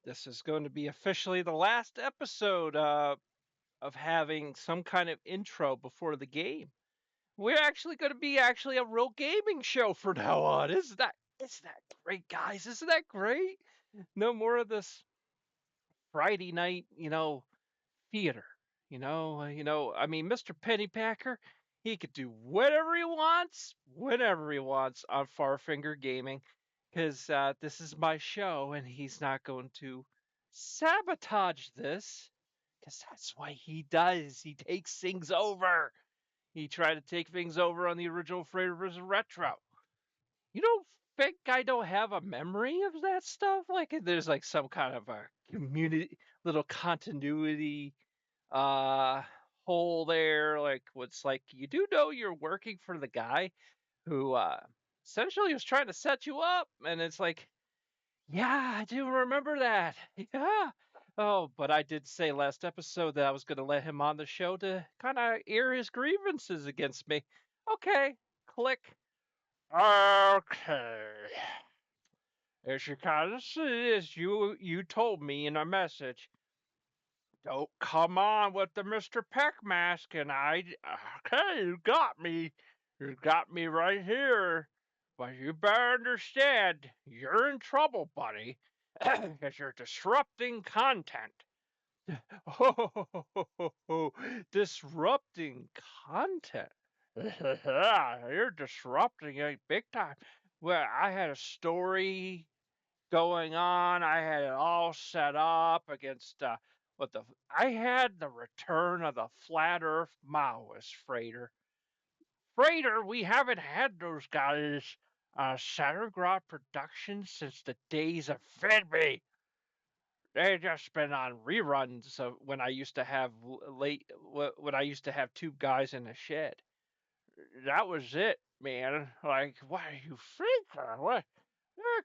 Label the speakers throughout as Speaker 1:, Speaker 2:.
Speaker 1: This is going to be officially the last episode of having some kind of intro before the game. We're actually going to be a real gaming show from now on. Isn't that great, guys? Isn't that great? No more of this Friday night, theater. I mean, Mr. Pennypacker, he could do whatever he wants, whenever he wants on Farfinger Gaming, because this is my show, and he's not going to sabotage this, because that's what he does. He takes things over. He tried to take things over on the original Frater vs. Retro. You don't think I don't have a memory of that stuff? Like, there's like some kind of a community, little continuity uh hole there. Like, what's like, you do know you're working for the guy who essentially was trying to set you up, and it's like, yeah, I do remember that. Yeah. Oh, but I did say last episode that I was going to let him on the show to kind of air his grievances against me. Okay, click. Okay. As you kind of see, as you told me in a message, don't come on with the Mr. Peck mask, and okay, you got me right here. But you better understand, you're in trouble, buddy, because you're disrupting content. Oh, disrupting content. Yeah, you're disrupting it big time. Well, I had a story going on. I had it all set up against what the I had the return of the flat Earth Maoist Frater. Frater, we haven't had those guys Sattergrad Productions since the days of Fedme. They've just been on reruns of when I used to have when I used to have two guys in the shed. That was it, man. Like, what are you thinking? What?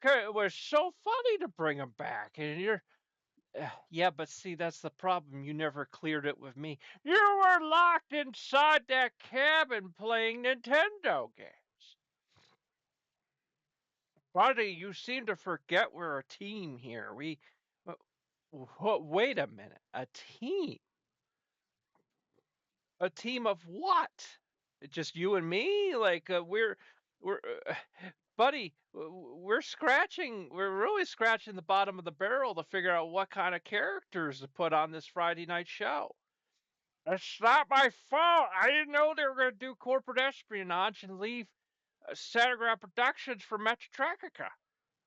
Speaker 1: It was so funny to bring them back, and you're yeah, but see, that's the problem. You never cleared it with me. You were locked inside that cabin playing Nintendo games. Buddy, you seem to forget we're a team here. Wait a minute. A team? A team of what? Just you and me? Like, we're, buddy, we're really scratching the bottom of the barrel to figure out what kind of characters to put on this Friday night show. It's not my fault. I didn't know they were going to do corporate espionage and leave Sattergraph Productions for Metrotractica.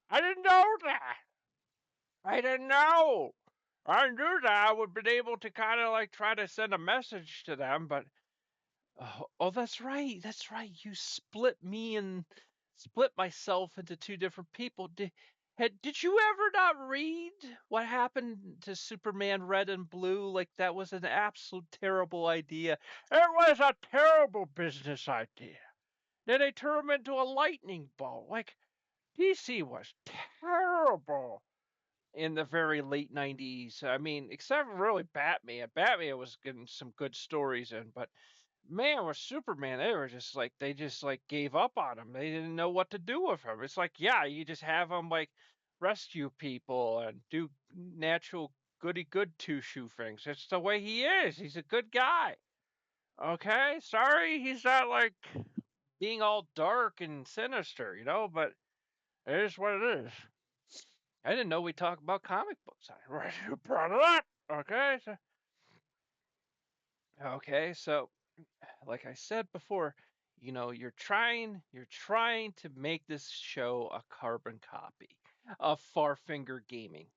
Speaker 1: I didn't know that. I didn't know. I knew that I would have been able to kind of like try to send a message to them, but oh, that's right. That's right. You split myself into two different people. Did you ever not read what happened to Superman Red and Blue? Like, that was an absolute terrible idea. It was a terrible business idea. Then they turned him into a lightning bolt. Like, DC was terrible in the very late 90s. I mean, except for really Batman. Batman was getting some good stories in, but man, with Superman, they just like gave up on him. They didn't know what to do with him. It's like, yeah, you just have him like rescue people and do natural goody good two shoe things. It's the way he is. He's a good guy. Okay, sorry, he's not like being all dark and sinister, but it is what it is. I didn't know we talked about comic books. You brought it up. Okay, so like I said before, you're trying to make this show a carbon copy of Farfinger Gaming.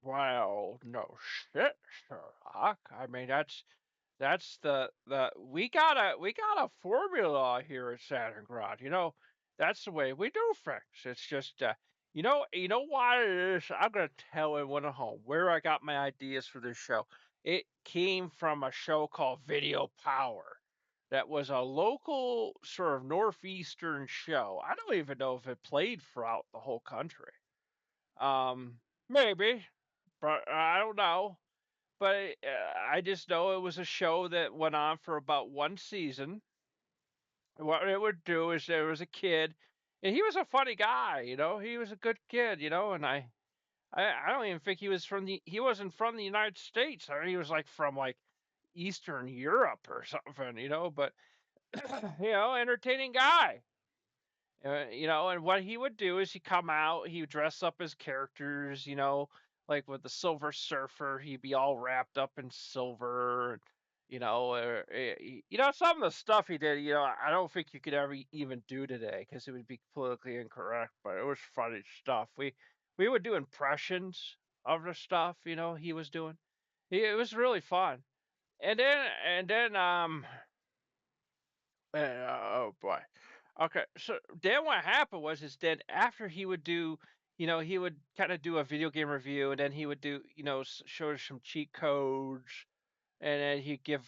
Speaker 1: Well, no shit, Sherlock. I mean, that's the we got a formula here at Saturngrad. That's the way we do things. It's just you know what it is. I'm gonna tell everyone at home where I got my ideas for this show. It came from a show called Video Power. That was a local sort of northeastern show. I don't even know if it played throughout the whole country. Maybe, but I don't know. But I just know it was a show that went on for about one season. What it would do is there was a kid, and he was a funny guy. He was a good kid. And I don't even think he wasn't from the United States. I mean, he was like from like Eastern Europe or something, but entertaining guy. And what he would do is he'd come out, he would dress up as characters, like with the Silver Surfer, he'd be all wrapped up in silver, and some of the stuff he did, I don't think you could ever even do today because it would be politically incorrect, but it was funny stuff. We would do impressions of the stuff, he was doing. It was really fun. And then, oh boy. Okay, so then what happened was is then after he would do, he would kind of do a video game review, and then he would do, show us some cheat codes, and then he'd give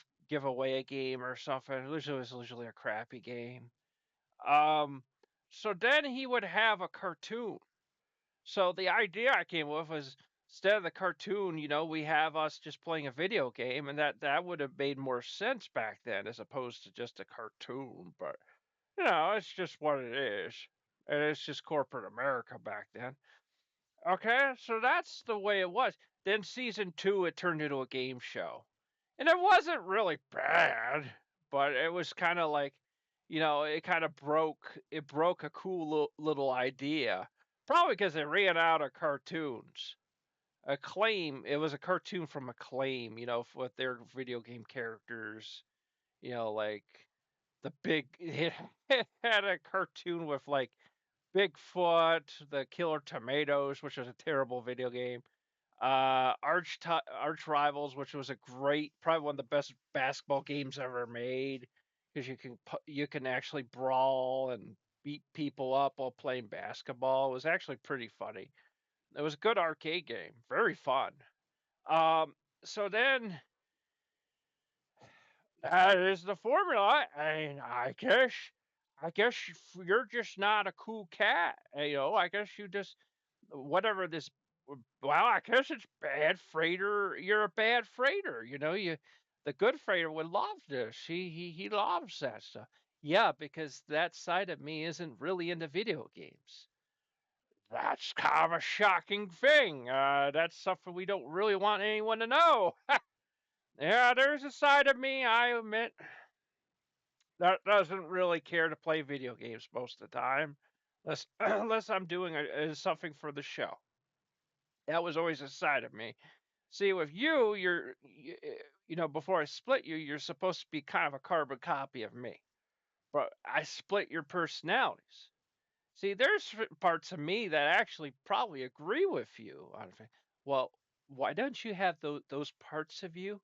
Speaker 1: away a game or something. It was usually a crappy game. Um, so then he would have a cartoon. So the idea I came with was instead of the cartoon, we have us just playing a video game, and that would have made more sense back then as opposed to just a cartoon. But it's just what it is. And it's just corporate America back then. Okay, so that's the way it was. Then season two, it turned into a game show. And it wasn't really bad, but it was kind of like, it kind of broke a cool little idea. Probably because they ran out of cartoons. It was a cartoon from Acclaim, with their video game characters, like the big it had a cartoon with like Bigfoot, the Killer Tomatoes, which was a terrible video game. Arch Rivals, which was a great, probably one of the best basketball games ever made, because you can actually brawl and beat people up while playing basketball. It was actually pretty funny. It was a good arcade game, very fun. Um, so then that is the formula. And I guess you're just not a cool cat. I guess you just whatever this. Well, I guess it's bad freighter. You're a bad freighter. The good freighter would love this. He loves that stuff. Yeah, because that side of me isn't really into video games. That's kind of a shocking thing. That's something we don't really want anyone to know. Yeah, there's a side of me, I admit, that doesn't really care to play video games most of the time, unless unless I'm doing something for the show. That was always a side of me. See, with you, before I split you, you're supposed to be kind of a carbon copy of me, but I split your personalities. See, there's parts of me that actually probably agree with you on things. Well, why don't you have those parts of you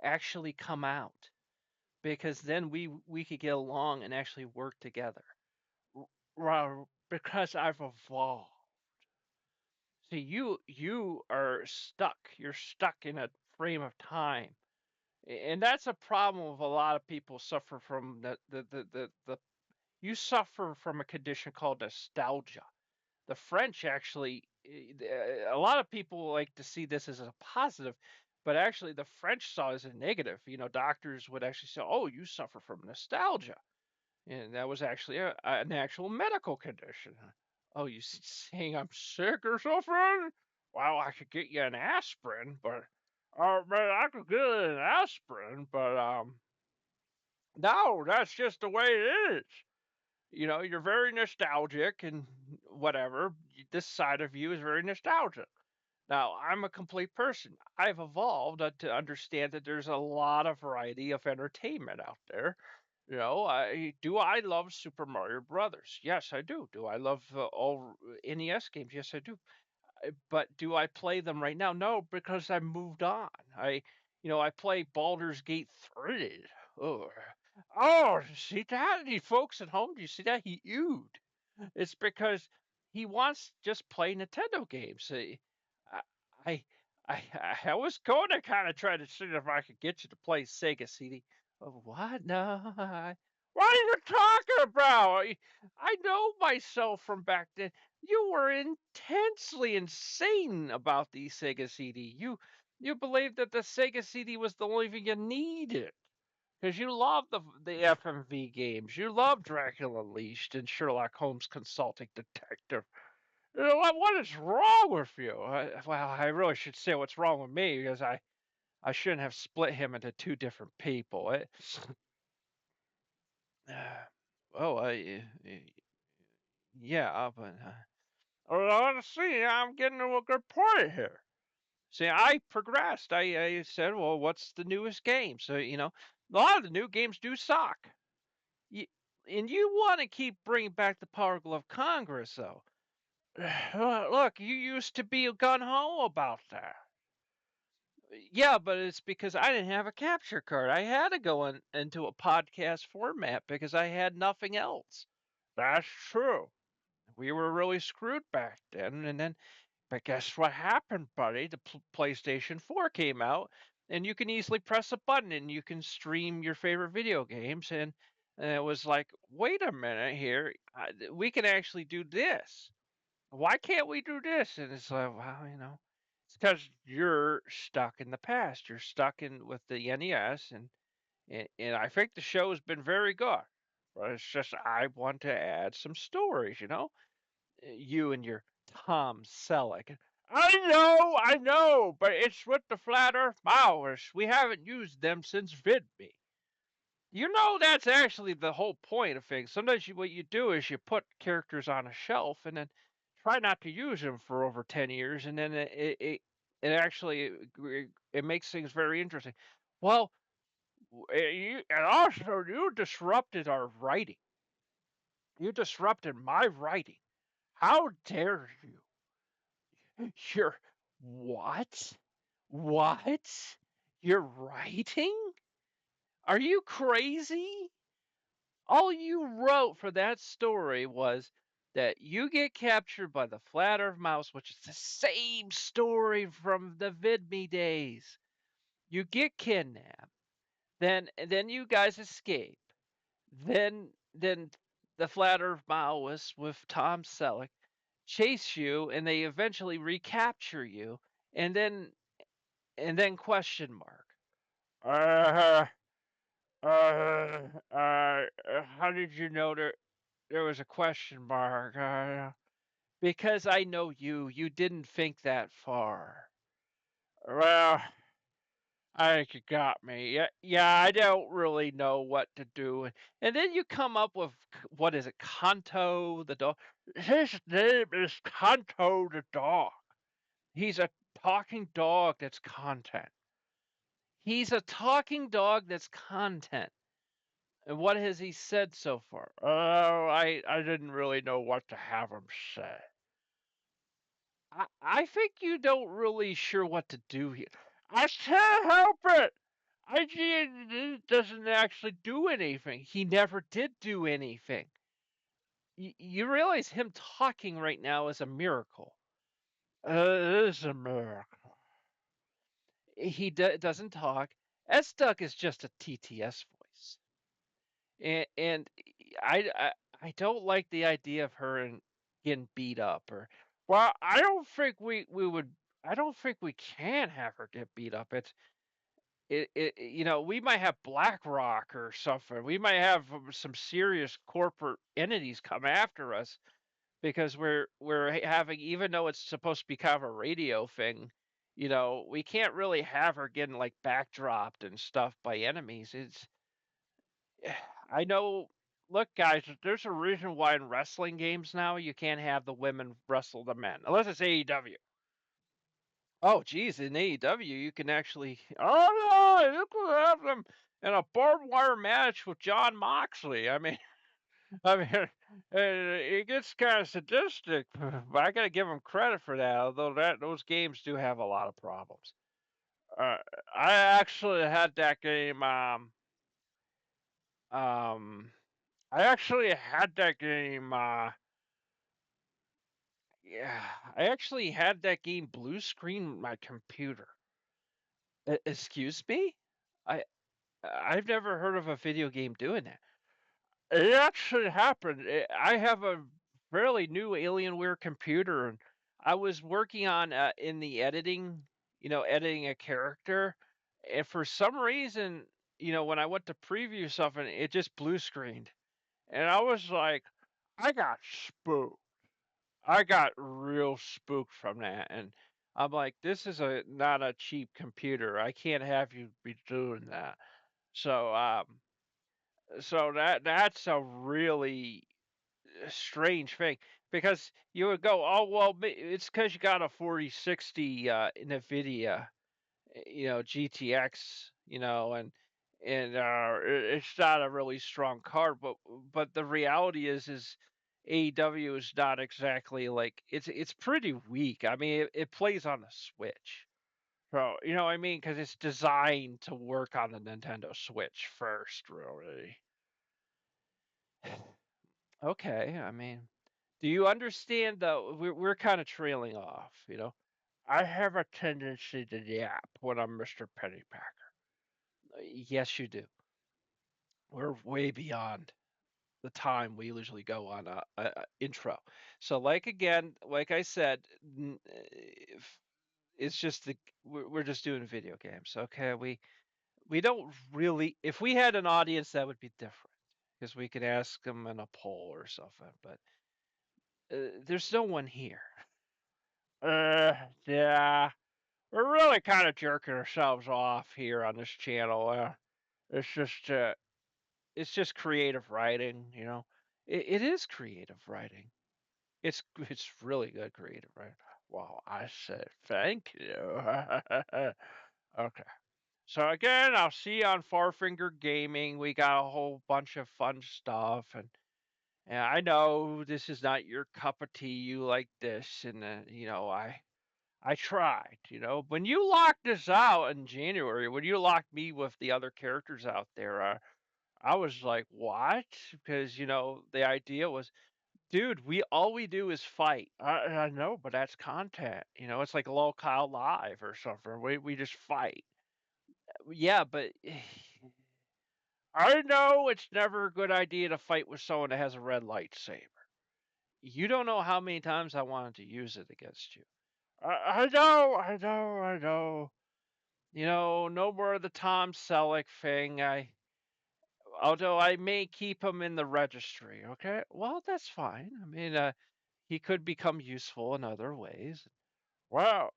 Speaker 1: actually come out? Because then we could get along and actually work together. Because I've evolved. See, you are stuck. You're stuck in a frame of time, and that's a problem with a lot of people suffer from the you suffer from a condition called nostalgia. The French actually, a lot of people like to see this as a positive, but actually the French saw it as a negative. Doctors would actually say, "Oh, you suffer from nostalgia." And that was actually an actual medical condition. Oh, you saying I'm sick or something? Well, I could get you an aspirin, but man, I could get an aspirin, but no, that's just the way it is. You're very nostalgic and whatever. This side of you is very nostalgic. Now, I'm a complete person. I've evolved to understand that there's a lot of variety of entertainment out there. I love Super Mario Brothers? Yes, I do. Do I love all NES games? Yes, I do. But do I play them right now? No, because I moved on. I play Baldur's Gate 3. Oh, oh, see that? You folks at home, do you see that? He oohed. It's because he wants to just play Nintendo games. I, I, I was going to kind of try to see if I could get you to play Sega CD. Oh, what? No. What are you talking about? I know myself from back then. You were intensely insane about the Sega CD. You believed that the Sega CD was the only thing you needed. Because you love the FMV games. You love Dracula Unleashed and Sherlock Holmes Consulting Detective. What is wrong with you? Well, I really should say what's wrong with me because I shouldn't have split him into two different people. Oh, yeah, but well, honestly, I'm getting to a good point here. See, I progressed. I said, well, what's the newest game? So, a lot of the new games do suck. You, and you want to keep bringing back the Power Glove Congress, though. Look, you used to be gun ho about that. Yeah, but it's because I didn't have a capture card. I had to go into a podcast format because I had nothing else. That's true. We were really screwed back then. But guess what happened, buddy? The PlayStation 4 came out, and you can easily press a button and you can stream your favorite video games. And it was like, wait a minute here. We can actually do this. Why can't we do this? And it's like, well, it's because you're stuck in the past. You're stuck in with the NES, and I think the show has been very good. But it's just I want to add some stories. You and your Tom Selleck. I know, but it's with the flat Earth powers. We haven't used them since VidMe. That's actually the whole point of things. Sometimes what you do is you put characters on a shelf and then try not to use them for over 10 years, and then it actually it makes things very interesting. Well, and also you disrupted our writing. You disrupted my writing. How dare you? You're what? What? You're writing? Are you crazy? All you wrote for that story was that you get captured by the Flat Earth Mouse, which is the same story from the VidMe days. You get kidnapped, then you guys escape. Then the Flat Earth Mouse with Tom Selleck chase you, and they eventually recapture you, and then question mark. Uh, how did you know there was a question mark? Because I know you. You didn't think that far. Well, I think you got me. Yeah, I don't really know what to do. And then you come up with, what is it, Kanto the dog? His name is Kanto the dog. He's a talking dog that's content. He's a talking dog that's content. And what has he said so far? Oh, I didn't really know what to have him say. I think you don't really sure what to do here. I can't help it. Doesn't actually do anything. He never did do anything. You realize him talking right now is a miracle. It is a miracle. He doesn't talk. S Duck is just a TTS voice, and I, I I don't like the idea of her getting beat up or. Well, I don't think we would. I don't think we can have her get beat up. We might have BlackRock or something. We might have some serious corporate entities come after us because we're having, even though it's supposed to be kind of a radio thing, we can't really have her getting like backdropped and stuff by enemies. I know. Look, guys, there's a reason why in wrestling games now you can't have the women wrestle the men unless it's AEW. Oh, geez, in AEW you can actually. Oh no, you could have them in a barbed wire match with John Moxley. I mean, I mean, it gets kind of sadistic, but I gotta give them credit for that. Although those games do have a lot of problems. Uh, I actually had that game. Um, I actually had that game. Yeah, I actually had that game blue screen my computer. Excuse me? I I've never heard of a video game doing that. It actually happened. I have a fairly new Alienware computer, and I was working on in the editing, editing a character, and for some reason, when I went to preview something, it just blue screened, and I was like, I got spooked. I got real spooked from that, and I'm like, this is a not a cheap computer. I can't have you be doing that. So so that's a really strange thing because you would go, oh well, it's because you got a 4060 Nvidia, GTX, and it's not a really strong card, but the reality is AEW is not exactly like it's pretty weak. I mean, it plays on the Switch. So, you know what I mean? Because it's designed to work on the Nintendo Switch first, really. Okay, I mean, do you understand though? We're kind of trailing off. I have a tendency to yap when I'm Mr. Pennypacker. Yes, you do. We're way beyond the time we usually go on a intro. So, like I said, it's just we're just doing video games. Okay, we don't really. If we had an audience, that would be different because we could ask them in a poll or something. But there's no one here. Yeah, we're really kind of jerking ourselves off here on this channel. It's just it's just creative writing. It is creative writing. It's really good creative writing. Well, I said thank you. Okay. So again, I'll see you on Farfinger Gaming. We got a whole bunch of fun stuff, and I know this is not your cup of tea. You like this, and I tried. When you locked this out in January, when you locked me with the other characters out there, I was like, what? Because the idea was, dude, we do is fight. I know, but that's content. It's like local live or something. We just fight. Yeah, but I know it's never a good idea to fight with someone that has a red lightsaber. You don't know how many times I wanted to use it against you. I know, I know, I know. No more of the Tom Selleck thing. Although I may keep him in the registry. Okay, well that's fine. I mean, he could become useful in other ways. Well,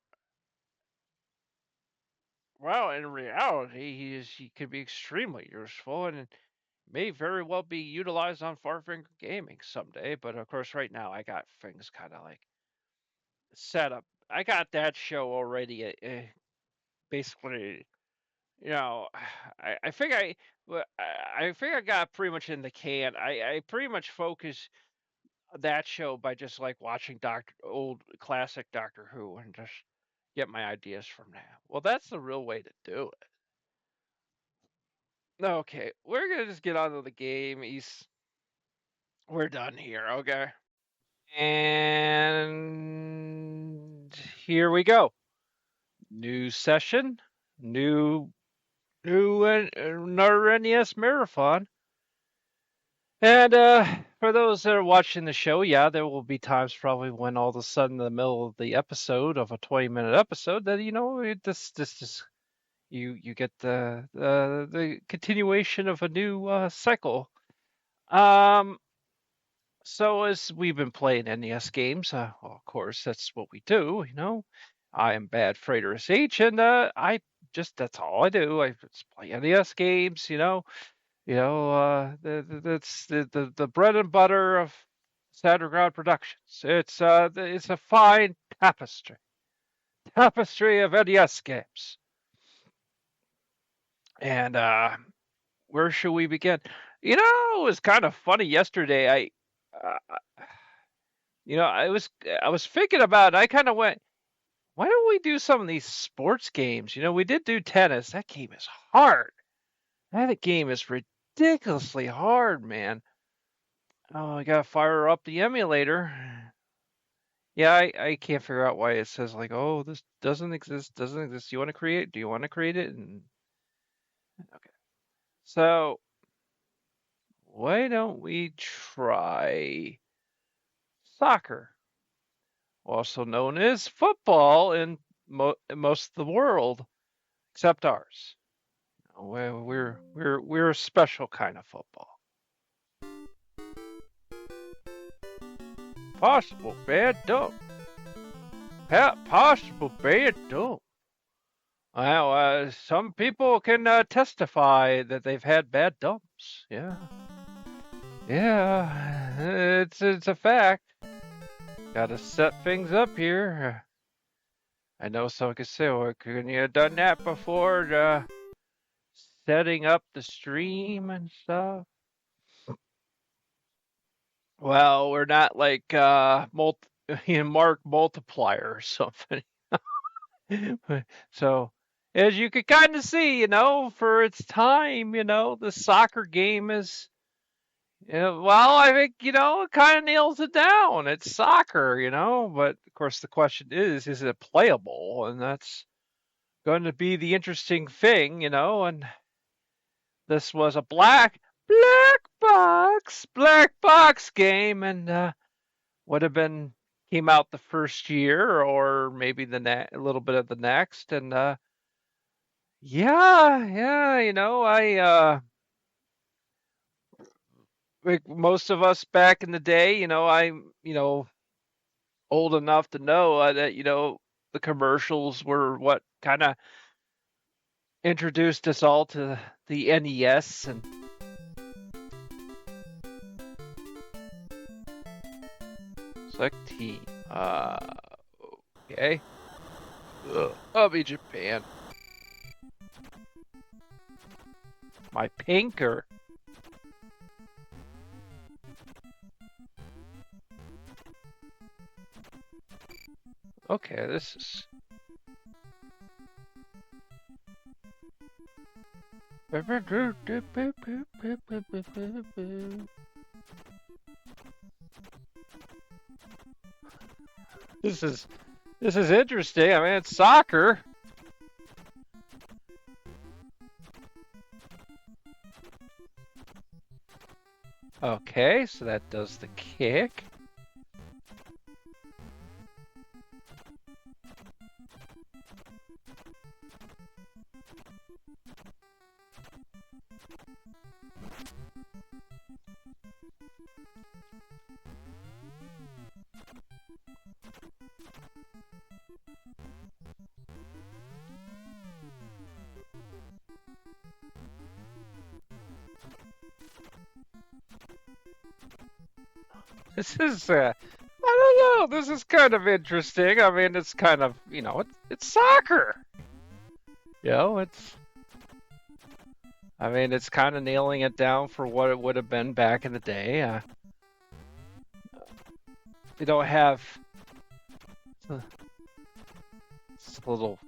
Speaker 1: well, in reality, he could be extremely useful and may very well be utilized on Farfinger Gaming someday. But of course, right now I got things kind of like set up. I got that show already. Basically, you know, I think I think I got pretty much in the can. I pretty much focus that show by just like watching old classic Doctor Who and just get my ideas from that. Well, that's the real way to do it. Okay, we're gonna just get on to the game. We're done here, okay? And here we go. New session, new another NES marathon. And for those that are watching the show, yeah, there will be times probably when all of a sudden in the middle of the episode of a 20-minute episode that this you get the continuation of a new cycle. Um, so as we've been playing NES games, well, of course that's what we do. I am bad Frater SH, and I just that's all I do. I just play NES games. That's the bread and butter of Satterground Productions. It's a fine tapestry of NES games. And where should we begin? It was kind of funny yesterday. Uh, I was thinking about it. I kind of went, why don't we do some of these sports games? We did do tennis. That game is hard. That game is ridiculously hard, man. Oh, I gotta fire up the emulator. Yeah, I can't figure out why it says like, oh, this doesn't exist. Do you want to create it? And okay. So why don't we try soccer, also known as football in most of the world, except ours. We're a special kind of football. possible bad dump. Possible bad dump. Well, some people can testify that they've had bad dumps. Yeah. Yeah, it's a fact. Gotta set things up here. I know someone could say, well, couldn't you have done that before setting up the stream and stuff? Well, we're not like Mark Multiplier or something. So, as you could kind of see, for its time, the soccer game is, well, I think, it kind of nails it down. It's soccer, but of course the question is it playable? And that's going to be the interesting thing, and this was a black box game, and would have been came out the first year or maybe a little bit of the next, and yeah, I like most of us back in the day, I'm old enough to know that the commercials were what kind of introduced us all to the NES and select team. Okay. I'll be Japan. My pinker. Okay, this is. This is interesting. I mean, it's soccer. Okay, so that does the kick. This is, I don't know, this is kind of interesting. I mean, it's kind of, it's soccer. It's kind of nailing it down for what it would have been back in the day. You don't have, it's a little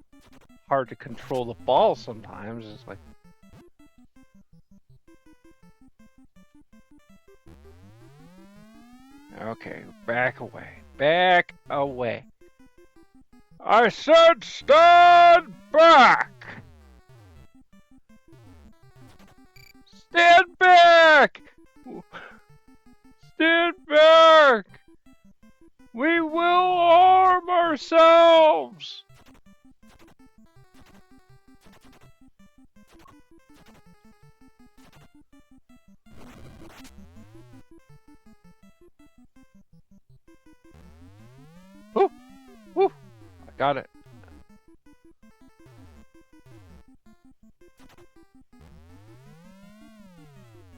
Speaker 1: hard to control the ball sometimes. It's like, okay, back away. I said stand back! Stand back! Stand back! We will arm ourselves! Woo! Woo! I got it.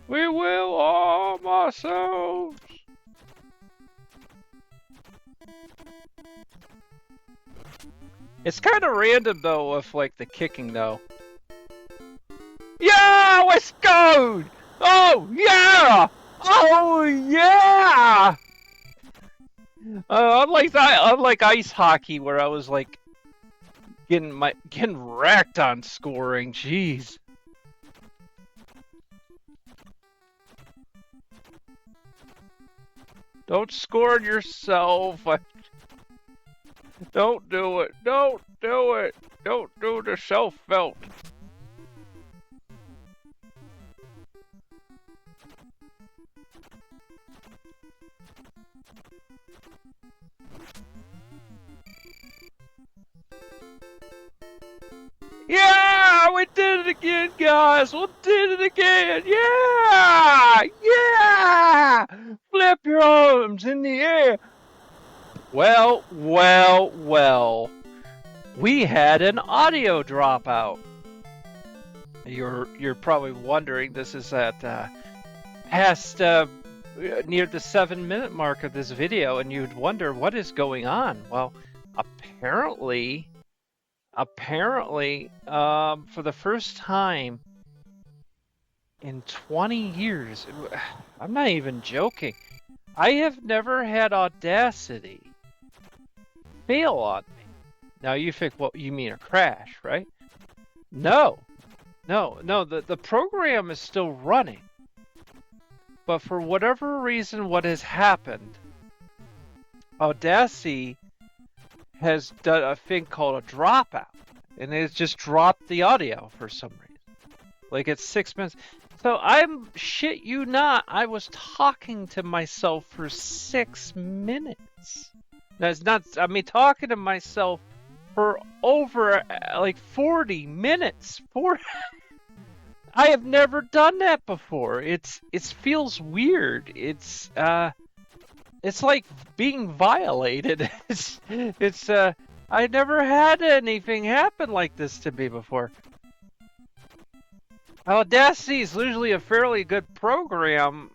Speaker 1: We will arm ourselves! It's kind of random though with like the kicking though. Yeah, let's go! Oh yeah! Oh yeah! Unlike ice hockey, where I was like getting wrecked on scoring. Jeez. Don't score on yourself. Don't do it. Don't do it. Don't do the self-felt. Yeah, we did it again, guys. We did it again. Yeah, yeah. Flip your arms in the air. Well. We had an audio dropout. You're probably wondering. This is at past near the 7 minute mark of this video, and you'd wonder what is going on. Well, apparently, for the first time in 20 years, I'm not even joking. I have never had Audacity fail on me. Now you think, what you mean a crash, right? No. The program is still running. But for whatever reason, what has happened, Audacity has done a thing called a dropout. And it's just dropped the audio for some reason. Like it's 6 minutes. So I'm, shit you not, I was talking to myself for 6 minutes. That's not, I mean, talking to myself for over like 40 minutes. I have never done that before. It feels weird. It's like being violated. I never had anything happen like this to me before. Audacity is usually a fairly good program.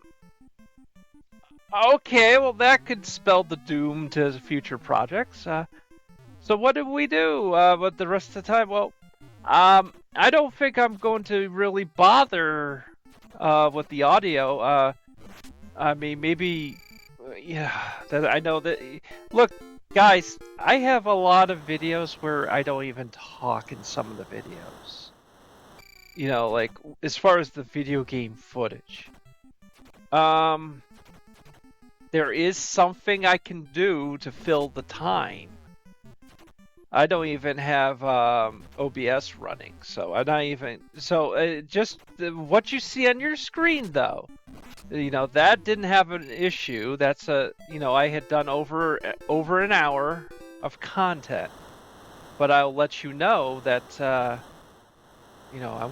Speaker 1: Okay, well that could spell the doom to future projects. So what did we do? But the rest of the time, well, I don't think I'm going to really bother with the audio. I mean, maybe, yeah. That I know that. Look, guys, I have a lot of videos where I don't even talk in some of the videos. You know, like as far as the video game footage. There is something I can do to fill the time. I don't even have OBS running, so I'm not even. So just what you see on your screen, though, you know that didn't have an issue. That's I had done over an hour of content, but I'll let you know that I'm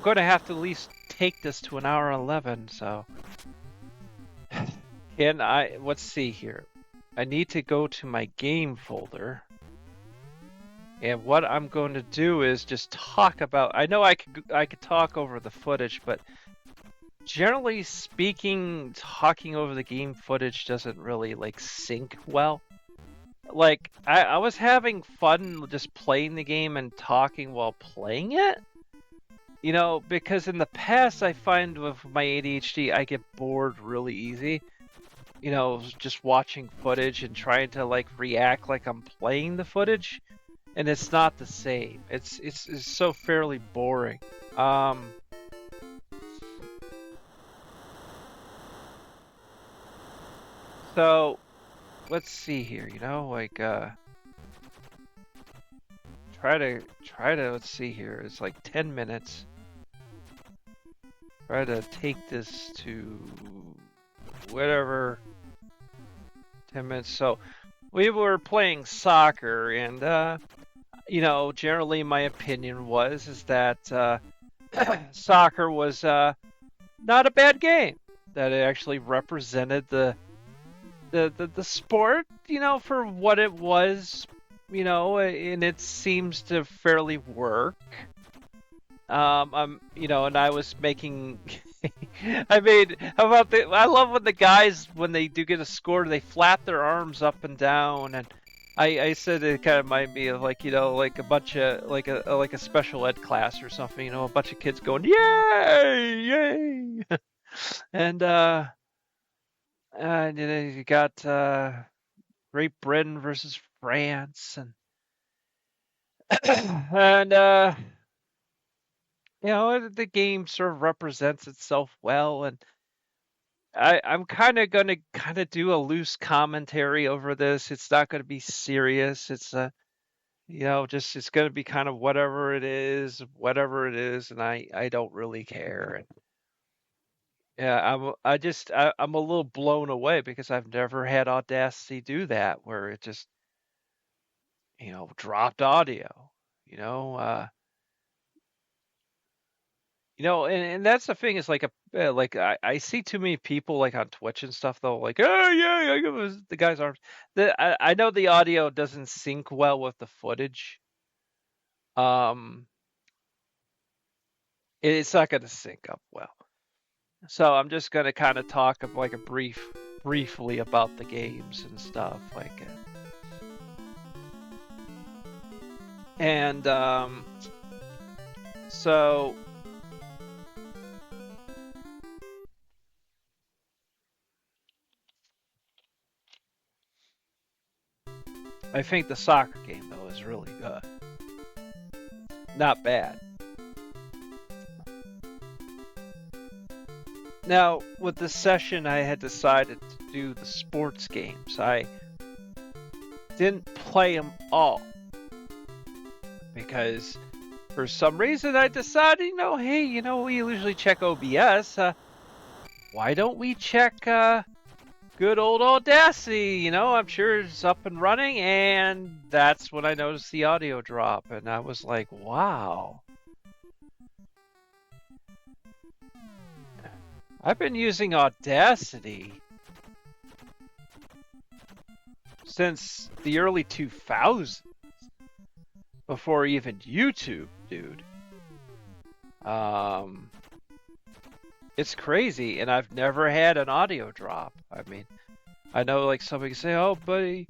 Speaker 1: going to have to at least take this to an hour 11. So, let's see here. I need to go to my game folder. And what I'm going to do is just talk about. I know I could talk over the footage, but generally speaking, talking over the game footage doesn't really like sync well. Like I was having fun just playing the game and talking while playing it. You know, because in the past I find with my ADHD I get bored really easy. You know, just watching footage and trying to like react like I'm playing the footage. And it's not the same. It's so fairly boring. So let's see here. Like try to let's see here. It's like 10 minutes. Try to take this to whatever 10 minutes. So we were playing soccer and generally my opinion is that soccer was not a bad game. That it actually represented the sport, for what it was, and it seems to fairly work. And I was making. I love when the guys, when they do get a score, they flap their arms up and down, and I said it kind of reminded me of like a bunch of like a special ed class or something, a bunch of kids going yay, and you got Great Britain versus France, and and the game sort of represents itself well, and I'm kind of going to do a loose commentary over this. It's not going to be serious. It's it's going to be kind of whatever it is, and I don't really care. And yeah, I'm a little blown away because I've never had Audacity do that, where it just dropped audio. And that's the thing is like I see too many people like on Twitch and stuff though, like, oh yeah, it was the guy's arms. I know the audio doesn't sync well with the footage. Um, it's not going to sync up well. So I'm just going to kind of talk of like briefly about the games and stuff like it. And so I think the soccer game though is really good. Not bad. Now, with this session, I had decided to do the sports games. I didn't play them all because for some reason I decided, hey, we usually check OBS. Why don't we check good old Audacity? I'm sure it's up and running. And that's when I noticed the audio drop. And I was like, wow. I've been using Audacity since the early 2000s, before even YouTube, dude. It's crazy, and I've never had an audio drop. I mean, I know like somebody can say, "Oh, buddy,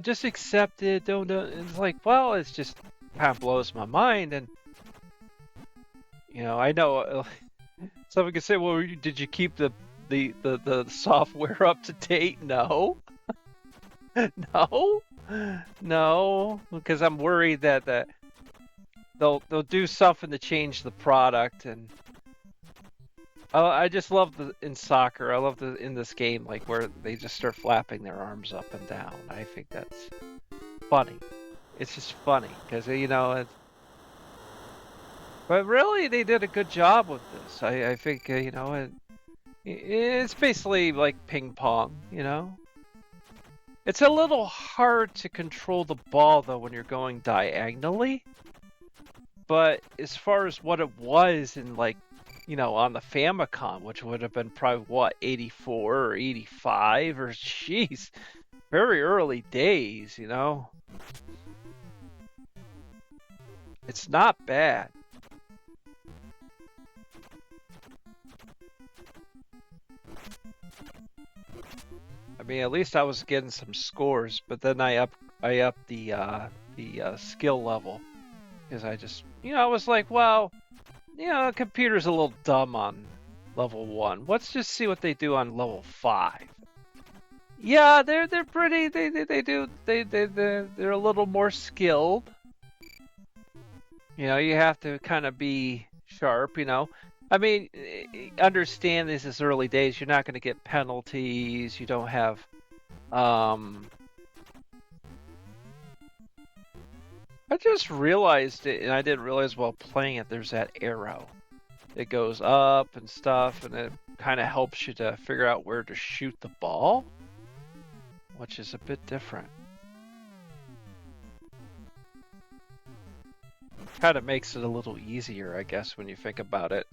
Speaker 1: just accept it." Don't. It's like, well, it's just kind of blows my mind, and I know. Somebody could say, well, did you keep the software up to date? No. No, because I'm worried that they'll do something to change the product, and I just love in soccer. I love in this game like where they just start flapping their arms up and down. I think that's funny. It's just funny because but really, they did a good job with this. I think, it's basically like ping pong, It's a little hard to control the ball, though, when you're going diagonally. But as far as what it was in, like, on the Famicom, which would have been probably, 84 or 85, or, jeez, very early days, It's not bad. I mean, at least I was getting some scores, but then I upped the skill level because I just, I was like, well, the computer's a little dumb on level 1. Let's just see what they do on level 5. Yeah, they're pretty. They're a little more skilled. You have to kind of be sharp. I mean, understand this is early days. You're not going to get penalties. You don't have, I just realized it, and I didn't realize while playing it, there's that arrow. It goes up and stuff, and it kind of helps you to figure out where to shoot the ball, which is a bit different. Kind of makes it a little easier, I guess, when you think about it.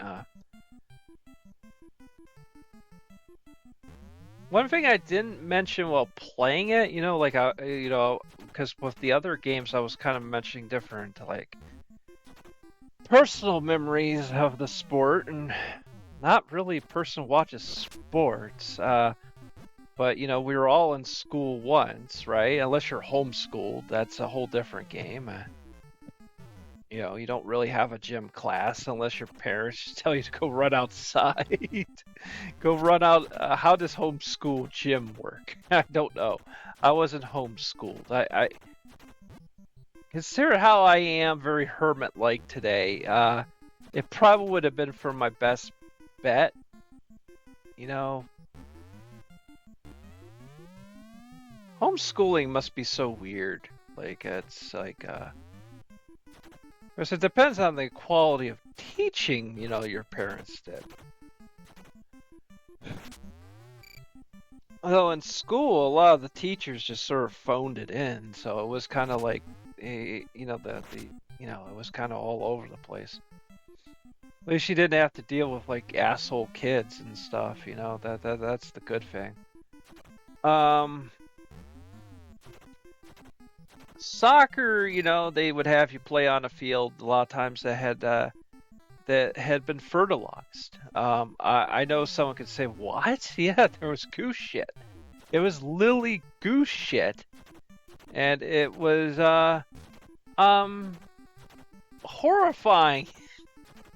Speaker 1: One thing I didn't mention while playing it, because with the other games I was kind of mentioning different, like personal memories of the sport, and not really person watches sports. But we were all in school once, right? Unless you're homeschooled, that's a whole different game. You don't really have a gym class unless your parents tell you to go run outside. Go run out. How does homeschool gym work? I don't know. I wasn't homeschooled. I consider how I am very hermit-like today. It probably would have been for my best bet. Homeschooling must be so weird. Like, it's like, because it depends on the quality of teaching, your parents did. Although in school, a lot of the teachers just sort of phoned it in, so it was kind of like, it was kind of all over the place. At least you didn't have to deal with like asshole kids and stuff. That's the good thing. Um, Soccer, they would have you play on a field a lot of times that had been fertilized. I know someone could say, "What? Yeah, there was goose shit. It was lily goose shit, and it was um horrifying."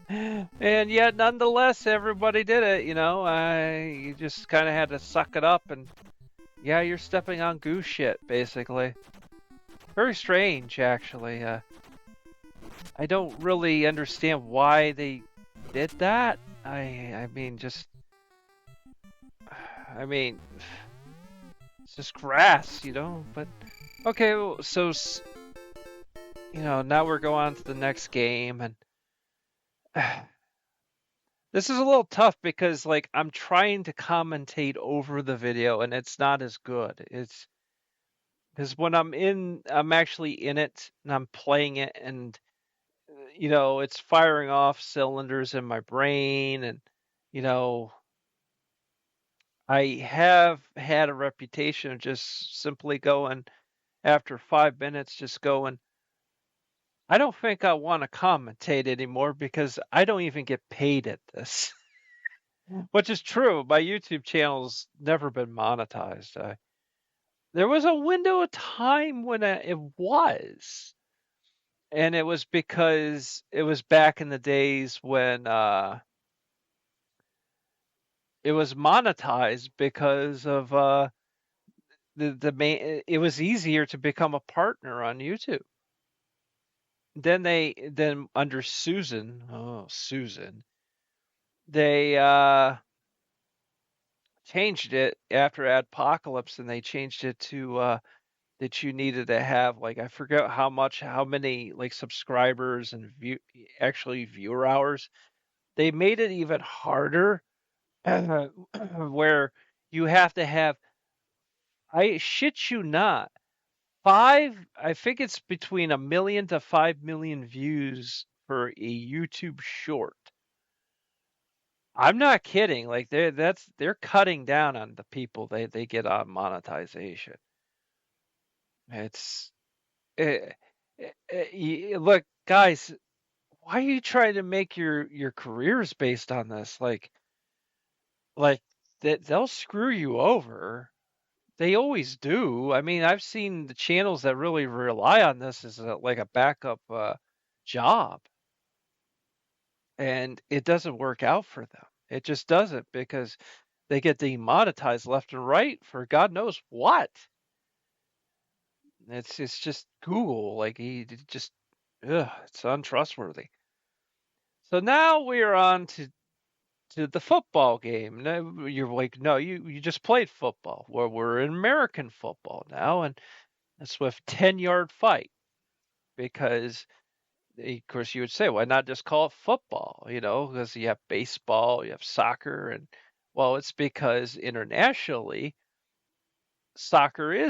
Speaker 1: And yet, nonetheless, everybody did it. You just kind of had to suck it up, and yeah, you're stepping on goose shit, basically. Very strange, actually. I don't really understand why they did that. I mean, I mean, it's just grass. But okay, so now we're going on to the next game, and this is a little tough because like I'm trying to commentate over the video, and it's not as good. It's because when I'm actually in it, and I'm playing it, and it's firing off cylinders in my brain, and you know, I have had a reputation of just simply going after 5 minutes, just going, I don't think I want to commentate anymore because I don't even get paid at this. Which is true. My YouTube channel's never been monetized. There was a window of time when it was. And it was because it was back in the days when it was monetized because of the main. It was easier to become a partner on YouTube. Then under Susan, they changed it after Adpocalypse, and they changed it to that you needed to have like I forget how many like subscribers and viewer hours. They made it even harder where you have to have, I shit you not, I think it's between 1 million to 5 million views for a YouTube short. I'm not kidding. Like they're cutting down on the people they get on monetization. It's look, guys, why are you trying to make your careers based on this? Like they'll screw you over. They always do. I mean, I've seen the channels that really rely on this as like a backup job, and it doesn't work out for them. It just doesn't because they get demonetized left and right for God knows what. It's just Google. Like he just, it's untrustworthy. So now we're on to the football game. Now you're like, no, you just played football. Well, we're in American football now, and it's with 10-yard fight because, of course, you would say, why not just call it football? Because you have baseball, you have soccer, and well, it's because internationally, soccer is